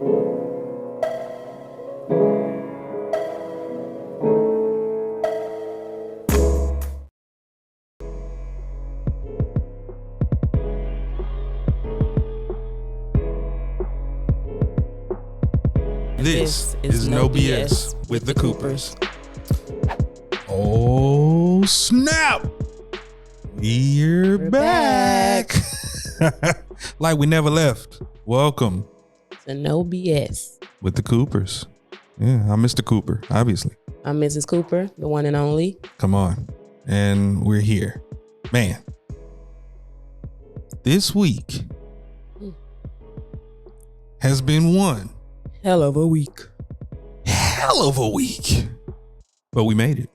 This is No BS with the Coopers. Oh, snap. We're back. Like we never left. Welcome to No BS with the Coopers. Yeah, I'm Mr. Cooper, obviously. I'm Mrs. Cooper, the one and only. Come on. And we're here. Man, this week has been one hell of a week. But we made it.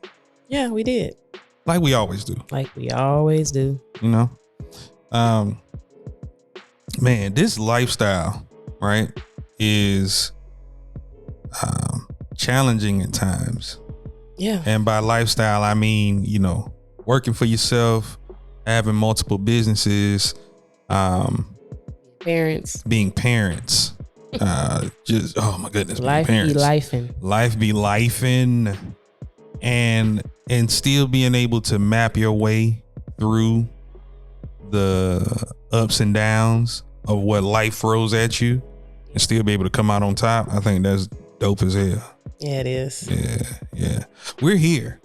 Yeah, we did. Like we always do. You know? Man, this lifestyle, right, is challenging at times. Yeah. And by lifestyle, I mean, working for yourself, having multiple businesses, being parents. Just, oh my goodness. Life be lifing. And still being able to map your way through the ups and downs of what life throws at you and still be able to come out on top. I think that's dope as hell. Yeah, it is. Yeah. We're here.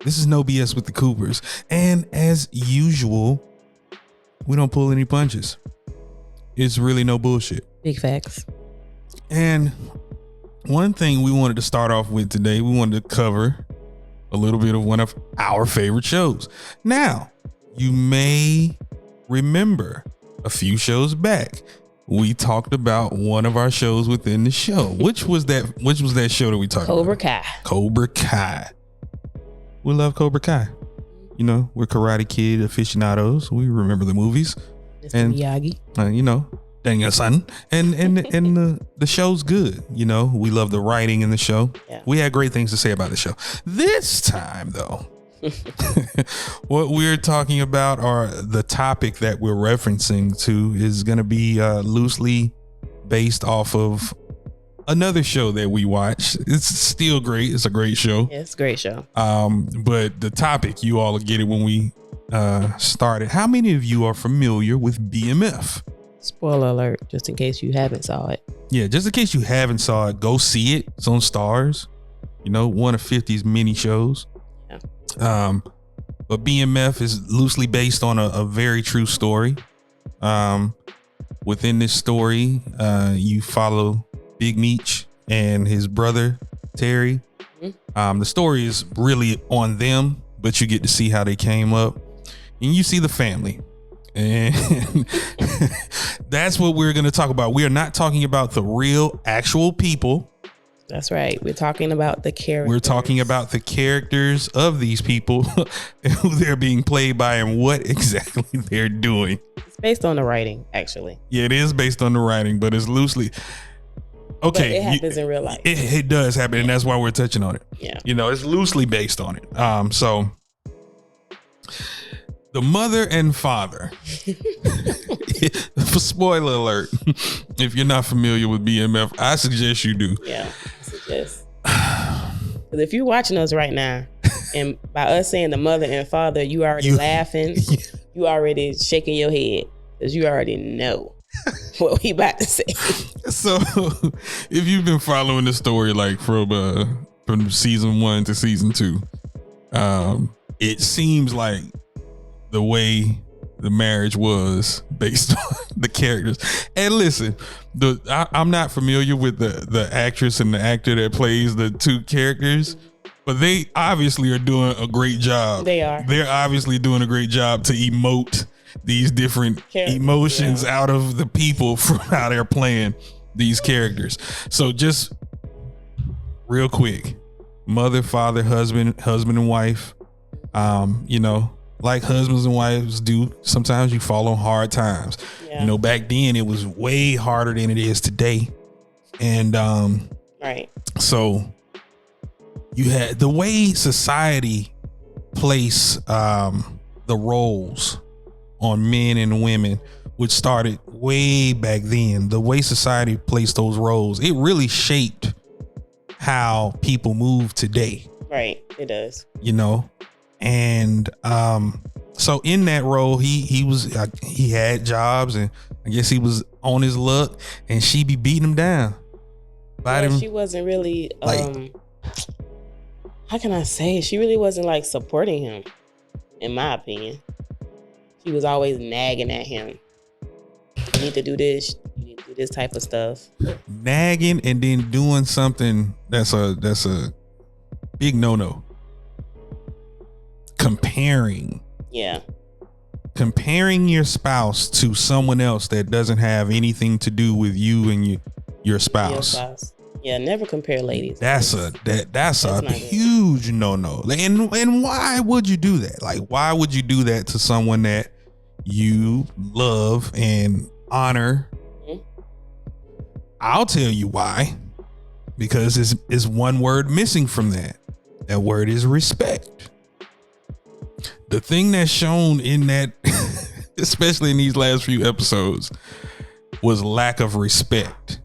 This is No BS with the Coopers. And as usual, we don't pull any punches. It's really no bullshit. Big facts. And one thing we wanted to start off with today, we wanted to cover a little bit of one of our favorite shows. Now, you may remember a few shows back, we talked about one of our shows within the show. Which was that show that we talked about? Cobra Kai. We love Cobra Kai. We're Karate Kid aficionados. We remember the movies. Mr. Miyagi. Daniel-san. And the show's good. We love the writing in the show. Yeah. We had great things to say about the show. This time, though, what we're talking about, or the topic that we're referencing to, is going to be loosely based off of another show that we watched. It's still great. It's a great show. Yeah, it's a great show. But the topic, you all will get it when we started. How many of you are familiar with BMF? Spoiler alert, just in case you haven't saw it. Yeah, just in case you haven't saw it, go see it. It's on Stars. One of 50's mini shows. Yeah. But BMF is loosely based on a very true story. Within this story, you follow Big Meech and his brother Terry. Mm-hmm. The story is really on them, but you get to see how they came up, and you see the family. And that's what we're going to talk about. We are not talking about the real, actual people. That's right. We're talking about the characters. We're talking about the characters of these people, who they're being played by, and what exactly they're doing. It's based on the writing, actually. Yeah, it is based on the writing, but it's loosely. Okay. But it happens in real life. It does happen, and that's why we're touching on it. Yeah. It's loosely based on it. So the mother and father, for spoiler alert, if you're not familiar with BMF, I suggest you do. Yeah, I suggest. Because if you're watching us right now, and by us saying the mother and father, you already laughing, you already shaking your head, because you already know what we about to say. So if you've been following the story, like from season 1 to season 2, it seems like the way the marriage was based on the characters. And listen, I'm not familiar with the actress and the actor that plays the two characters, but they obviously are doing a great job. They are. They're obviously doing a great job to emote these different emotions out of the people from how they're playing these characters. So just real quick, mother, father, husband and wife, like husbands and wives do, sometimes you fall on hard times. Yeah. Back then it was way harder than it is today. And right. So you had the way society place the roles on men and women which started way back then, the way society placed those roles, it really shaped how people move today. Right, it does. You know, and so in that role, he had jobs, and I guess he was on his luck, and she be beating him down. She wasn't really how can I say? She really wasn't like supporting him, in my opinion. She was always nagging at him. You need to do this. You need to do this type of stuff. Nagging and then doing something that's a big no-no. Comparing your spouse to someone else that doesn't have anything to do with you and your spouse. Yeah, never compare ladies. That's a huge no-no. And why would you do that? Like, why would you do that to someone that you love and honor? Mm-hmm. I'll tell you why. Because it's one word missing from that. That word is respect. The thing that's shown in that, especially in these last few episodes, was lack of respect.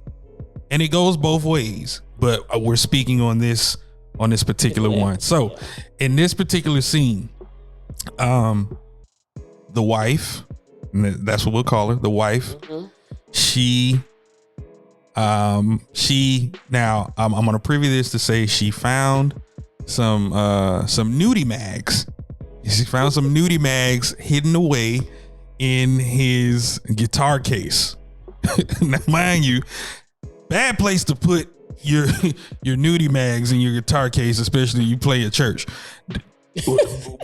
And it goes both ways, but we're speaking on this particular one. So in this particular scene, the wife, that's what we'll call her, the wife, mm-hmm. she now I'm going to preview this to say she found some nudie mags. She found some nudie mags hidden away in his guitar case. Now, mind you, bad place to put your nudie mags in your guitar case, especially you play at church.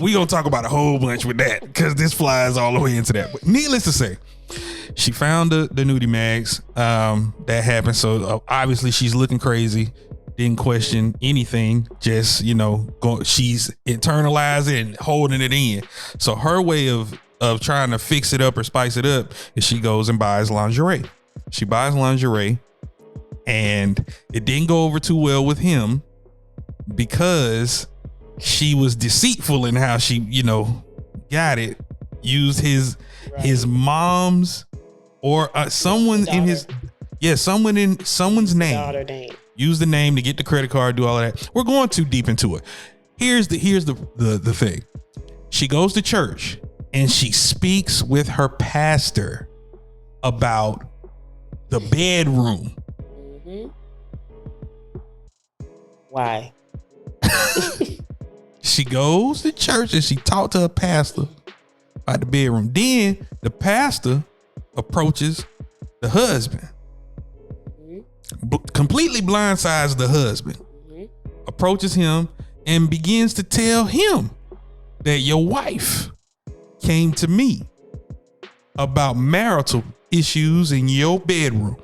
We gonna talk about a whole bunch with that because this flies all the way into that. But needless to say, she found the nudie mags. That happened. So obviously she's looking crazy. Didn't question anything. Just she's internalized it and holding it in. So her way of trying to fix it up or spice it up is she goes and buys lingerie. She buys lingerie. And it didn't go over too well with him because she was deceitful in how she, got it. Used his mom's or someone in his someone's name. Use the name to get the credit card, do all of that. We're going too deep into it. Here's the thing. She goes to church and she speaks with her pastor about the bedroom. Mm-hmm. Why? She goes to church and she talked to her pastor about the bedroom. Then the pastor approaches the husband. Completely blindsides the husband. Mm-hmm. Approaches him and begins to tell him that your wife came to me about marital issues in your bedroom.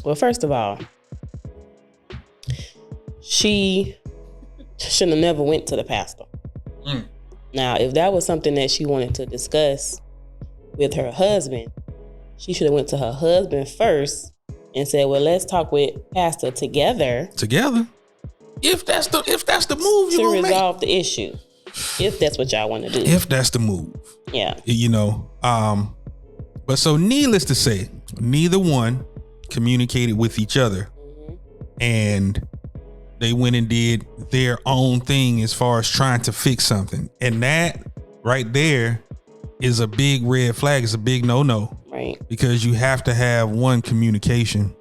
Well, first of all, she shouldn't have never went to the pastor. Now, if that was something that she wanted to discuss with her husband, she should have went to her husband first and said, well, let's talk with pastor together. If that's the move you want to resolve the issue. If that's what y'all want to do. If that's the move. Yeah. But so needless to say, neither one communicated with each other. Mm-hmm. And they went and did their own thing as far as trying to fix something. And that right there is a big red flag. It's a big no-no. Right. Because you have to have one, communication.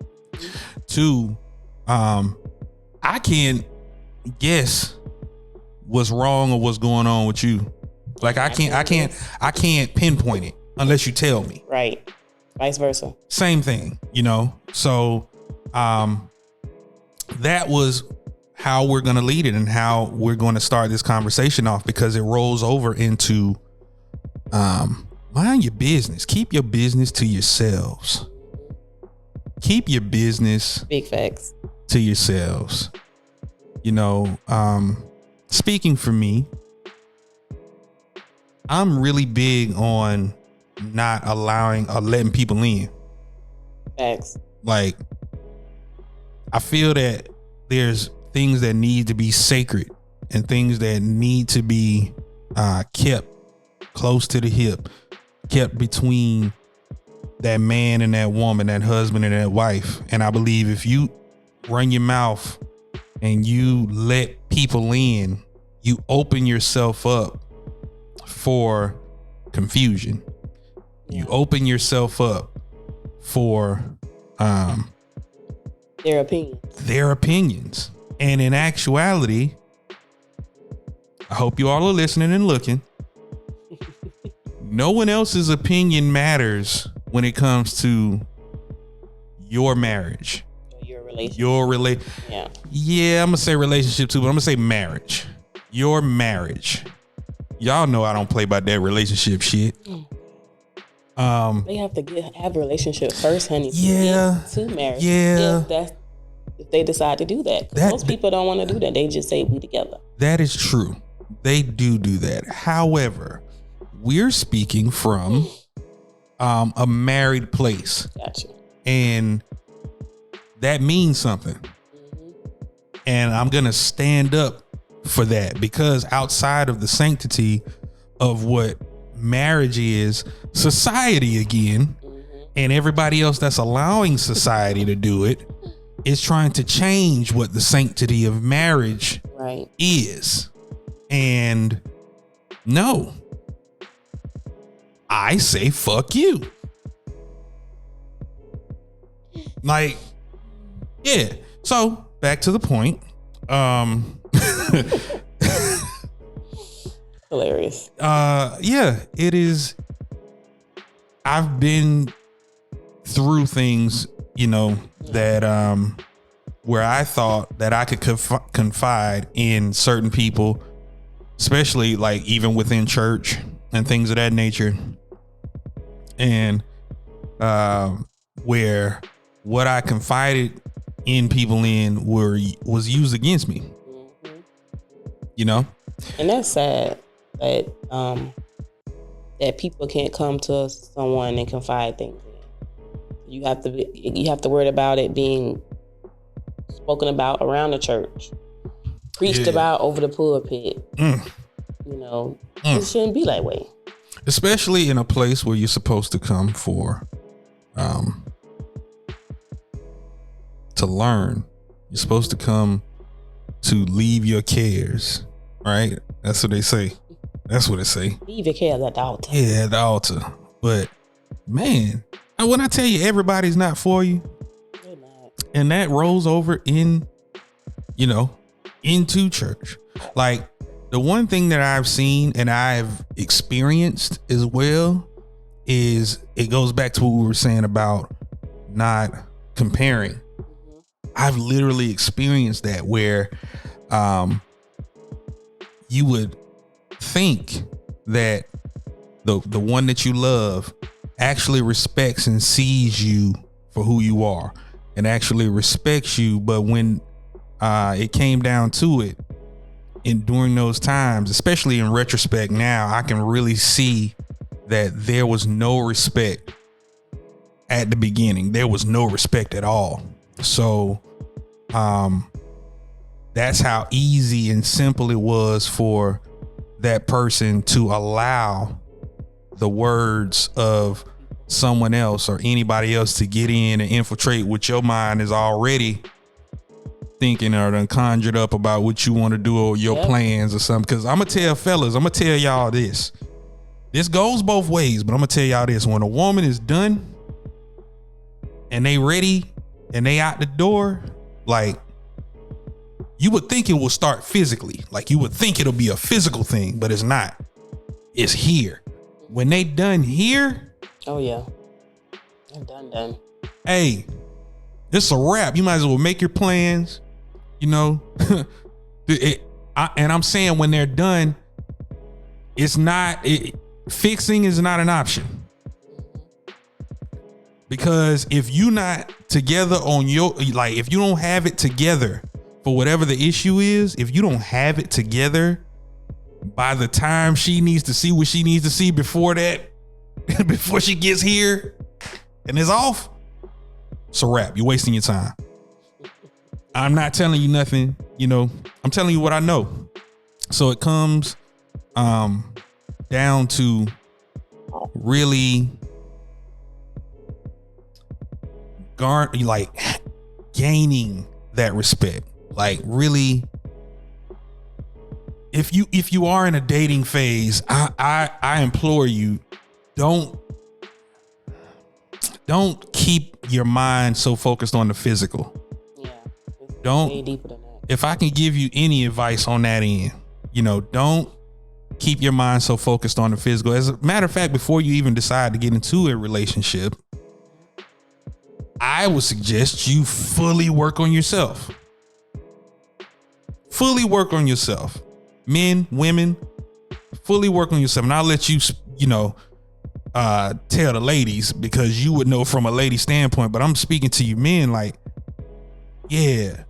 Two, I can't guess what's wrong or what's going on with you. Like I can't pinpoint it unless you tell me. Right. Vice versa. Same thing, So that was how we're going to lead it and how we're going to start this conversation off, because it rolls over into mind your business. Keep your business to yourselves. Keep your business big facts to yourselves. Speaking for me, I'm really big on not allowing or letting people in. Facts. Like, I feel that there's things that need to be sacred and things that need to be kept close to the hip, kept between that man and that woman, that husband and that wife. And I believe if you run your mouth and you let people in, you open yourself up for confusion. You open yourself up for their opinions. And in actuality, I hope you all are listening and looking. No one else's opinion matters when it comes to your marriage. Your relationship. Yeah, I'm gonna say relationship too, but I'm gonna say marriage. Your marriage. Y'all know I don't play by that relationship shit. They have to have a relationship first, honey. To marriage. Yeah. If they decide to do that. Most people don't want to do that. They just say we together. That is true. They do that. However, we're speaking from a married place. Gotcha. And that means something. And I'm going to stand up for that, because outside of the sanctity of what marriage is, society again, and everybody else that's allowing society to do it is trying to change what the sanctity of marriage is. And no, I say fuck you. Like, yeah. So back to the point. Hilarious. Yeah, it is. I've been through things, that where I thought that I could confide in certain people, especially like even within church and things of that nature. And where what I confided in people in was used against me. And that's sad that that people can't come to someone and confide things in. You have to worry about it being spoken about around the church, preached about over the pulpit. It shouldn't be that way. Especially in a place where you're supposed to come for to learn. You're supposed to come to leave your cares, right? That's what they say. That's what they say. Leave your cares at the altar. Yeah, at the altar. But man, when I tell you everybody's not for you, and that rolls over in, into church. Like, the one thing that I've seen and I've experienced as well is it goes back to what we were saying about not comparing. I've literally experienced that where you would think that the one that you love actually respects and sees you for who you are and actually respects you. But when it came down to it, and during those times, especially in retrospect now, I can really see that there was no respect at the beginning. There was no respect at all. So that's how easy and simple it was for that person to allow the words of someone else or anybody else to get in and infiltrate what your mind is already thinking or done conjured up about what you want to do or your plans or something. Because I'm gonna tell y'all this goes both ways, but I'm gonna tell y'all this: when a woman is done and they ready and they out the door, like, you would think it will start physically, like you would think it'll be a physical thing, but it's not. It's here. When they done here, oh yeah, they're done. Hey, it's a wrap. You might as well make your plans. And I'm saying, when they're done, fixing is not an option. Because if you not together if you don't have it together for whatever the issue is, if you don't have it together by the time she needs to see what she needs to see before she gets here and is off, it's a wrap. You're wasting your time. I'm not telling you nothing, I'm telling you what I know. So it comes down to really gaining that respect. Like really, if you are in a dating phase, I implore you, don't keep your mind so focused on the physical. Yeah. Don't. Way deeper than that. If I can give you any advice on that end, don't keep your mind so focused on the physical. As a matter of fact, before you even decide to get into a relationship, I would suggest you fully work on yourself. Fully work on yourself. Men, women, fully work on yourself. And I'll let you, tell the ladies, because you would know from a lady standpoint, but I'm speaking to you men, like, yeah.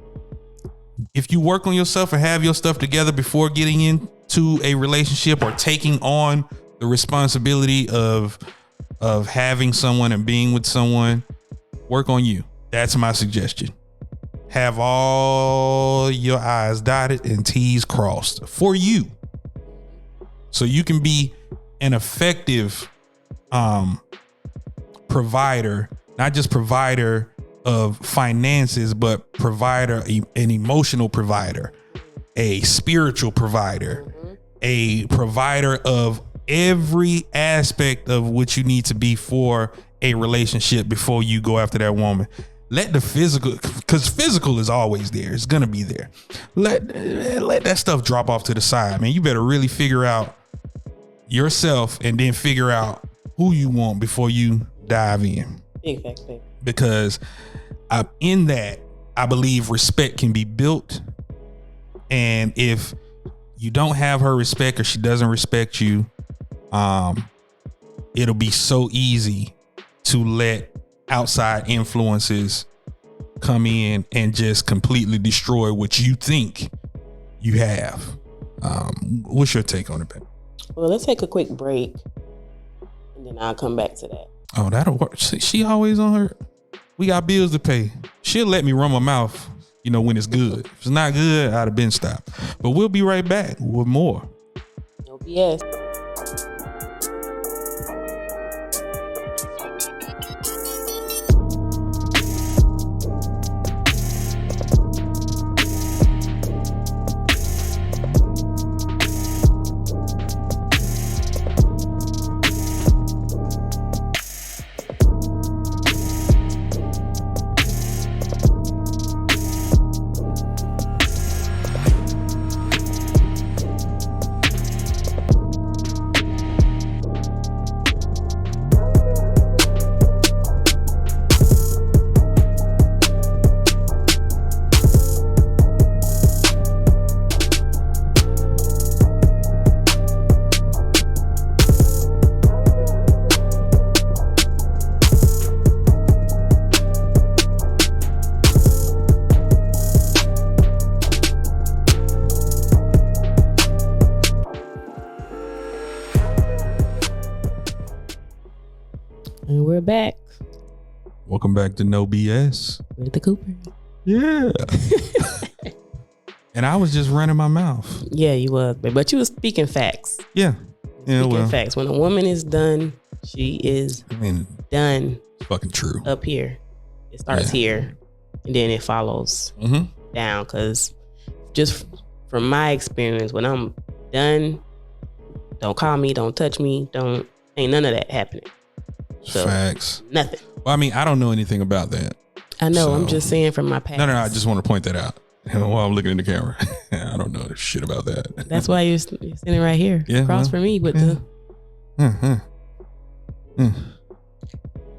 If you work on yourself and have your stuff together before getting into a relationship or taking on the responsibility of having someone and being with someone, work on you. That's my suggestion. Have all your I's dotted and T's crossed for you, so you can be an effective provider, not just provider of finances, but provider, an emotional provider, a spiritual provider, a provider of every aspect of what you need to be for a relationship before you go after that woman. Let the physical, because physical is always there. It's gonna be there. Let that stuff drop off to the side, man. You better really figure out yourself and then figure out who you want before you dive in. Exactly. Because in that, I believe respect can be built. And if you don't have her respect or she doesn't respect you, it'll be so easy to let outside influences come in and just completely destroy what you think you have. What's your take on it, babe? Well, let's take a quick break and then I'll come back to that. Oh, that'll work. She always on her. We got bills to pay. She'll let me run my mouth, when it's good. If it's not good, I'd have been stopped. But we'll be right back with more. No BS. And we're back. Welcome back to No BS With the Coopers. Yeah. And I was just running my mouth. Yeah, you was. But you was speaking facts. Yeah. Yeah, speaking facts. When a woman is done, she is done. It's fucking true. Up here. It starts here. And then it follows down. Because just from my experience, when I'm done, don't call me, don't touch me, ain't none of that happening. So, facts. Nothing. Well, I mean, I don't know anything about that. I know. So, I'm just saying from my past. No, I just want to point that out while I'm looking in the camera. I don't know shit about that. That's why you're sitting right here across from me with the.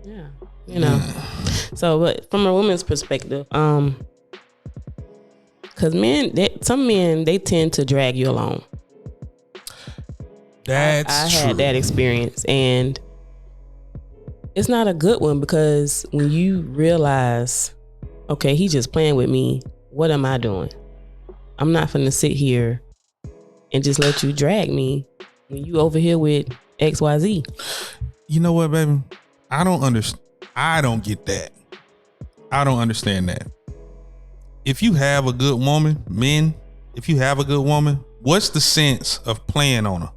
Yeah, you know. So, but from a woman's perspective, because some men they tend to drag you along. That's I true. had that experience, and it's not a good one, because when you realize, okay, he's just playing with me, what am I doing? I'm not finna sit here and just let you drag me when you over here with XYZ. You know what, baby? I don't understand. I don't get that. I don't understand that. If you have a good woman, men, if you have a good woman, what's the sense of playing on her?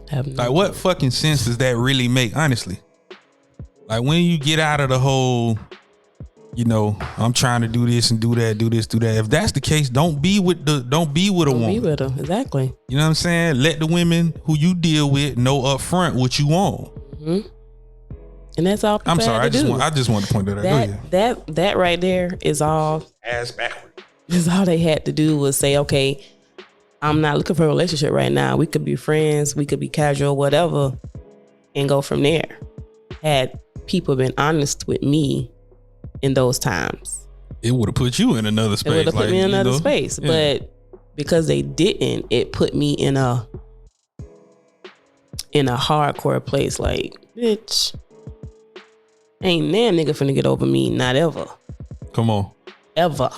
Like, what fucking sense does that really make? Honestly, Like when you get out of the whole, I'm trying to do this and do that, do this, do that. If that's the case, don't be with a woman. Don't be with her. Exactly. You know what I'm saying? Let the women who you deal with know up front what you want. Mm-hmm. And that's all. I'm sorry. I just want to point that out. That right there is all. Ass backward. Is all they had to do was say, okay, I'm not looking for a relationship right now. We could be friends. We could be casual, whatever, and go from there. Had people been honest with me in those times, it would have put you in another space. It would have put me in another space. Yeah. But because they didn't, it put me in a hardcore place. Like, bitch, ain't damn nigga finna get over me. Not ever. Come on. Ever.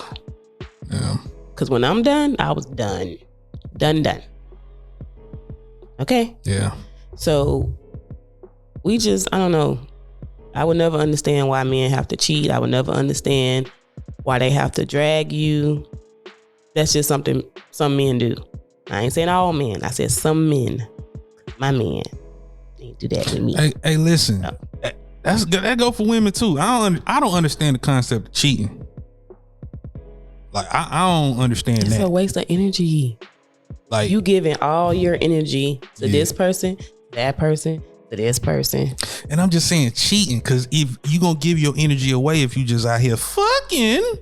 Yeah. Because when I'm done, I was done. Done. Okay? Yeah. So I don't know. I would never understand why men have to cheat. I would never understand why they have to drag you. That's just something some men do. I ain't saying all men. I said some men. My man ain't do that with me. Hey, listen. No. That go for women too. I don't understand the concept of cheating. Like I don't understand that. It's a waste of energy. Like you giving all your energy to this person, that person, to this person. And I'm just saying cheating, because if you gonna give your energy away if you just out here fucking,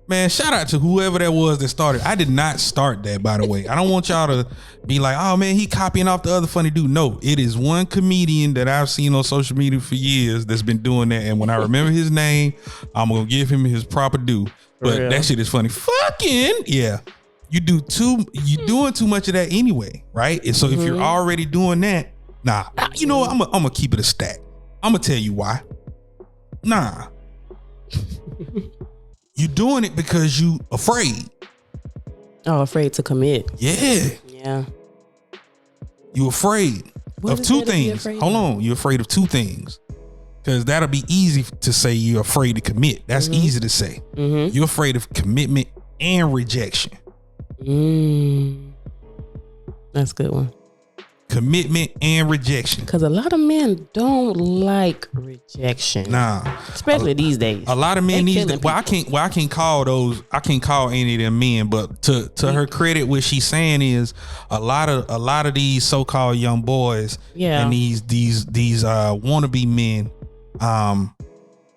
man, shout out to whoever that was that started. I did not start that, by the way. I don't want y'all to be like, oh man, he copying off the other funny dude. No, it is one comedian that I've seen on social media for years that's been doing that. And when I remember his name, I'm gonna give him his proper due. But that shit is funny. Fucking yeah. You doing too much of that anyway, right? And so if you're already doing that, nah, you know what? I'm gonna keep it a stack. I'm gonna tell you why. Nah. You doing it because you afraid. Oh, afraid to commit. Yeah. Yeah. You afraid of two things. Hold on. You're afraid of two things. Because that'll be easy to say you're afraid to commit. That's easy to say. You're afraid of commitment and rejection. That's a good one. Commitment and rejection. Because a lot of men don't like rejection. Nah. Especially these days. A lot of men need that. Well, I can't call any of them men, but to her credit, what she's saying is a lot of these so-called young boys and these wannabe men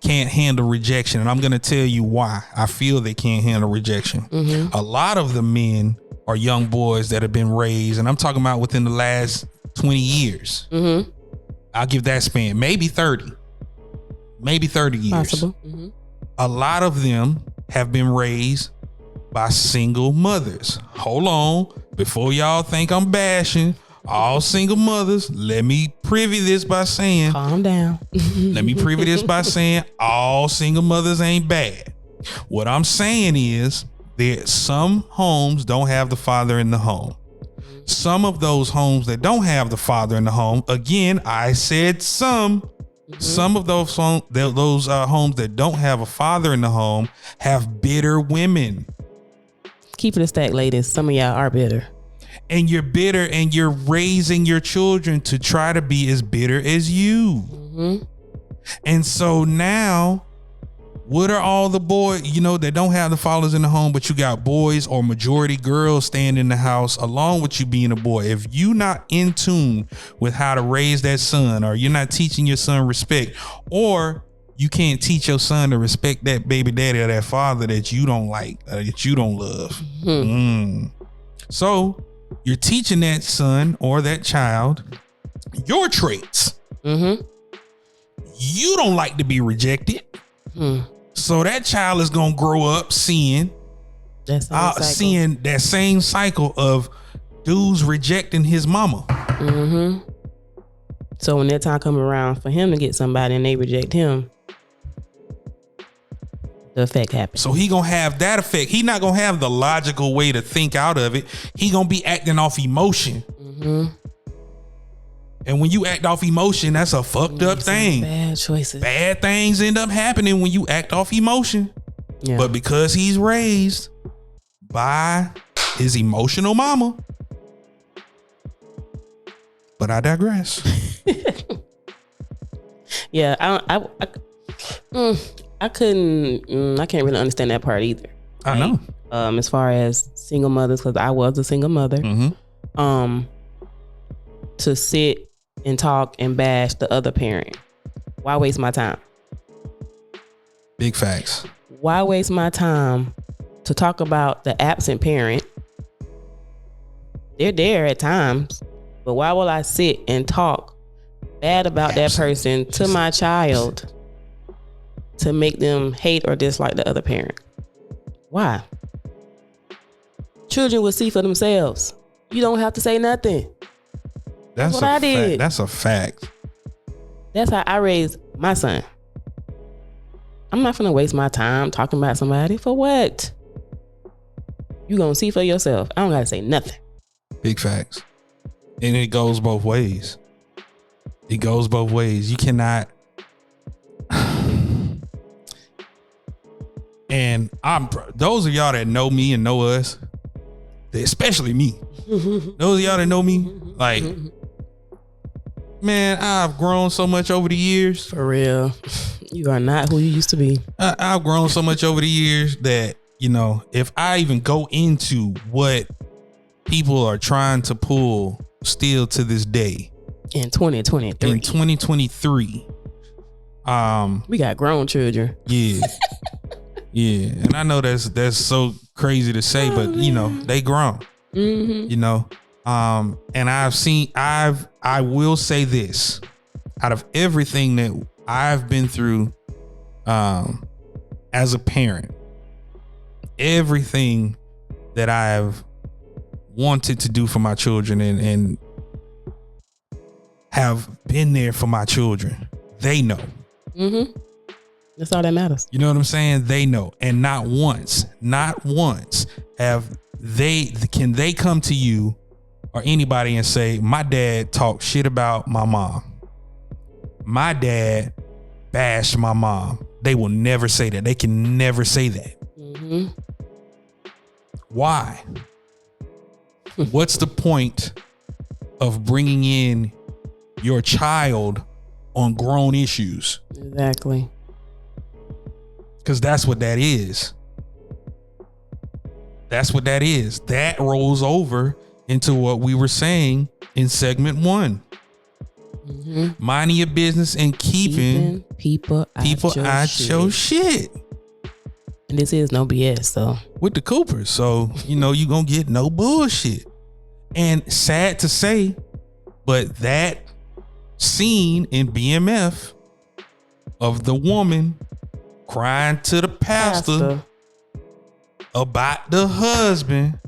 can't handle rejection. And I'm gonna tell you why I feel they can't handle rejection. A lot of the men are young boys that have been raised, and I'm talking about within the last 20 years. I'll give that span, maybe 30 years. Possible. A lot of them have been raised by single mothers. Hold on, before y'all think I'm bashing all single mothers, let me privy this by saying, calm down. Let me privy this by saying all single mothers ain't bad. What I'm saying is that some homes don't have the father in the home. Some of those homes that don't have the father in the home, again, I said some of those homes that don't have a father in the home have bitter women. Keep it a stack, ladies. Some of y'all are bitter. And you're bitter, and you're raising your children to try to be as bitter as you. And so now, what are all the boys, that don't have the fathers in the home, but you got boys or majority girls staying in the house along with you being a boy? If you not in tune with how to raise that son, or you're not teaching your son respect, or you can't teach your son to respect that baby daddy or that father that you don't like, that you don't love. So you're teaching that son or that child your traits. You don't like to be rejected. So that child is going to grow up seeing that same cycle of dudes rejecting his mama. So when that time come around for him to get somebody and they reject him, the effect happens. So he gonna have that effect. He not gonna have the logical way to think out of it. He gonna be acting off emotion. And when you act off emotion, that's a fucked up thing. Bad choices. Bad things end up happening when you act off emotion. But because he's raised by his emotional mama. But I digress. Yeah, I couldn't. I can't really understand that part either. I know. As far as single mothers, because I was a single mother. Mm-hmm. To sit and talk and bash the other parent. Why waste my time? Big facts. Why waste my time to talk about the absent parent? They're there at times, but why will I sit and talk bad about that person to my child to make them hate or dislike the other parent? Why? Children will see for themselves. You don't have to say nothing. That's what I did. That's a fact. That's how I raised my son. I'm not gonna waste my time talking about somebody for what? You gonna see for yourself. I don't gotta say nothing. Big facts. And it goes both ways. It goes both ways. You cannot. And those of y'all that know me and know us, especially me, those of y'all that know me, like, man, I've grown so much over the years. For real. You are not who you used to be. I've grown so much over the years that, you know, if I even go into what people are trying to pull still to this day. In 2023. In 2023. We got grown children. Yeah. Yeah. And I know that's so crazy to say, but you know, they grown. You know. And I will say this, out of everything that I've been through as a parent, everything that I've wanted to do for my children and have been there for my children, they know. That's all that matters. You know what I'm saying? They know. And not once can they come to you or anybody and say, my dad talked shit about my mom. My dad bashed my mom. They will never say that. They can never say that. Why? What's the point of bringing in your child on grown issues? Exactly. Because that's what that is. That's what that is. That rolls over into what we were saying in segment 1. Minding your business and keeping people out your shit. And this is no BS, so. With the Coopers. So, you know, you're going to get no bullshit. And sad to say, but that scene in BMF of the woman crying to the pastor about the husband,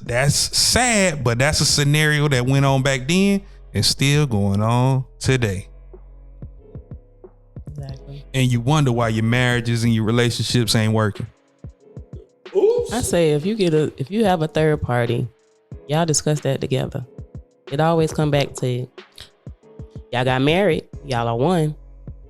that's sad, but that's a scenario that went on back then and still going on today. Exactly. And you wonder why your marriages and your relationships ain't working. Oops. I say if you have a third party, y'all discuss that together. It always come back to y'all got married, y'all are one.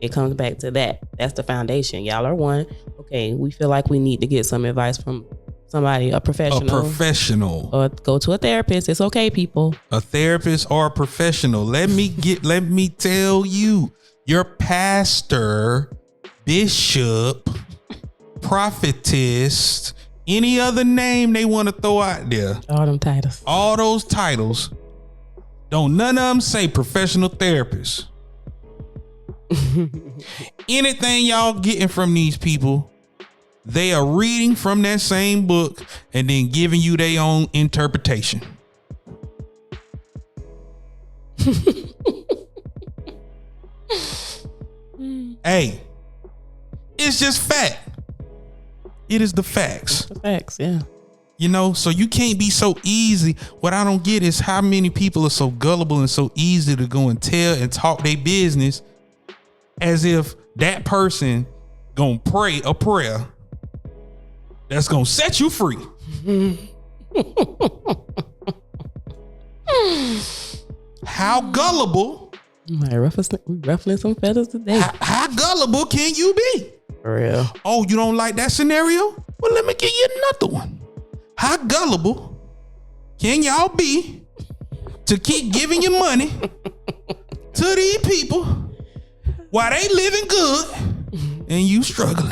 It comes back to that. That's the foundation. Y'all are one. Okay, we feel like we need to get some advice from somebody, a professional. Or go to a therapist. It's okay, people. A therapist or a professional. Let me tell you, your pastor, bishop, prophetess, any other name they want to throw out there. All them titles. All those titles. Don't none of them say professional therapist. Anything y'all getting from these people, they are reading from that same book and then giving you their own interpretation. Hey, it's just fact. It is the facts. The facts, yeah. You know, so you can't be so easy. What I don't get is how many people are so gullible and so easy to go and tell and talk their business as if that person gonna pray a prayer that's gonna set you free. How gullible? Ruffling some feathers today. How gullible can you be? For real. Oh, you don't like that scenario? Well, let me give you another one. How gullible can y'all be to keep giving you money to these people while they living good and you struggling.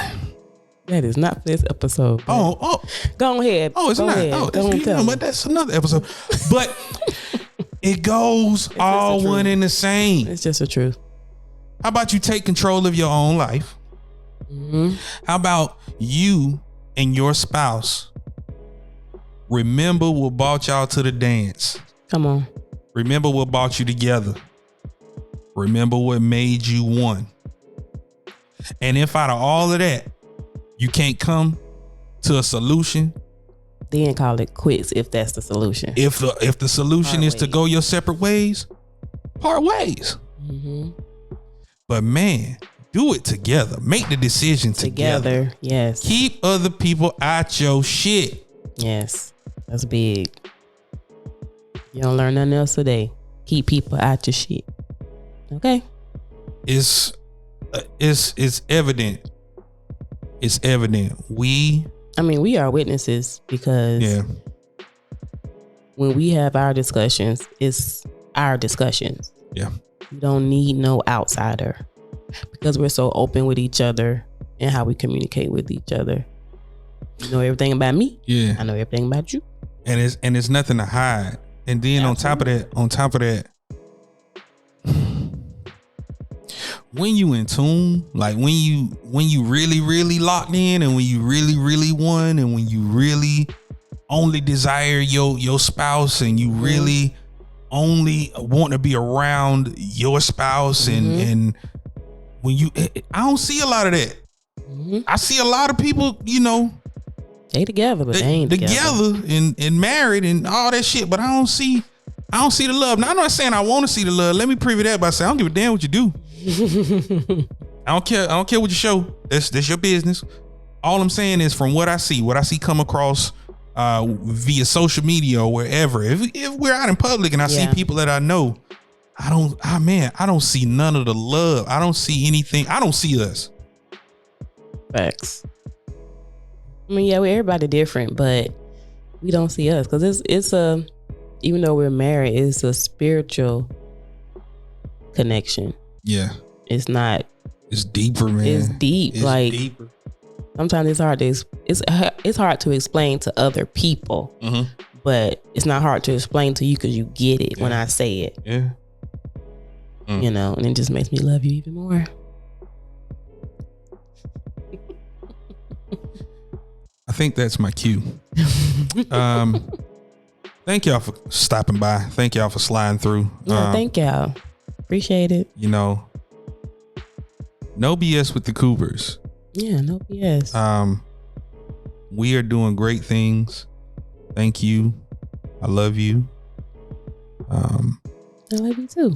That is not for this episode. Oh. Go ahead. Oh, it's Go not. ahead. Oh, Go and tell but that's another episode. But it goes all one and the same. It's just the truth. How about you take control of your own life? Mm-hmm. How about you and your spouse remember what brought y'all to the dance? Come on. Remember what brought you together. Remember what made you one. And if out of all of that, you can't come to a solution, then call it quits if that's the solution. If the solution Part is to ways. go your separate ways, part ways. Mm-hmm. But man, do it together. Make the decision together. Yes. Keep other people out your shit. Yes. That's big. You don't learn nothing else today. Keep people out your shit. Okay. It's evident. It's evident. We are witnesses because when we have our discussions, it's our discussions. Yeah. You don't need no outsider because we're so open with each other and how we communicate with each other. You know everything about me. Yeah. I know everything about you. And it's nothing to hide. And then on top of that, when you in tune, like when you really, really locked in, and when you really, really won, and when you really only desire your spouse, and you really only want to be around your spouse, and when you, I don't see a lot of that. Mm-hmm. I see a lot of people, they together, but they ain't together and married and all that shit, but I don't see the love. Now, I'm not saying I want to see the love. Let me preview that by saying I don't give a damn what you do. I don't care what you show. That's your business. All I'm saying is from what I see come across via social media or wherever. If we're out in public and I see people that I know, I don't see none of the love. I don't see anything. I don't see us. Facts. Everybody different, but we don't see us because it's a, even though we're married, it's a spiritual connection. Yeah. It's not. It's deeper, man. It's deep. It's like deeper. Sometimes it's hard to it's hard to explain to other people, but it's not hard to explain to you because you get it when I say it. Yeah. And it just makes me love you even more. I think that's my cue. Thank y'all for stopping by. Thank y'all for sliding through. No, thank y'all. Appreciate it. No BS with the Coopers. Yeah, no BS. We are doing great things. Thank you. I love you. I love you too.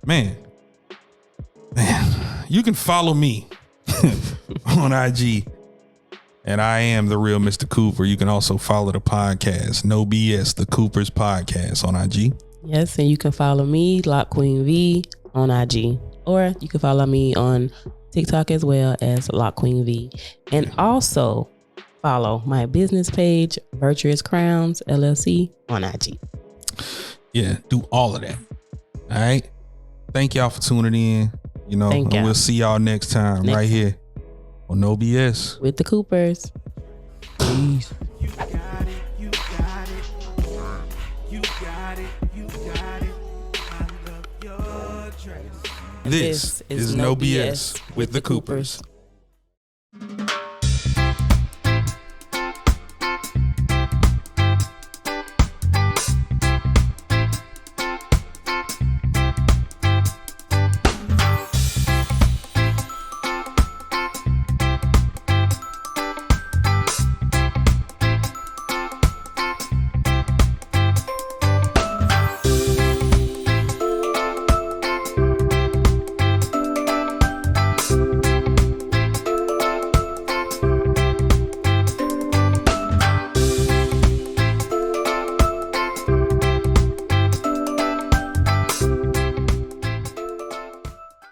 Man, you can follow me on IG. And I am the real Mr. Cooper. You can also follow the podcast, No BS, the Coopers Podcast on IG. Yes, and you can follow me, Lock Queen V, on IG. Or you can follow me on TikTok as well as Lock Queen V. And also follow my business page, Virtuous Crowns LLC, on IG. Yeah, do all of that. All right. Thank y'all for tuning in. And we'll see y'all next time right here on No BS with the Coopers. Peace. You got it, you got it. You got it, you got it. I love your dress. This is No BS with the Coopers.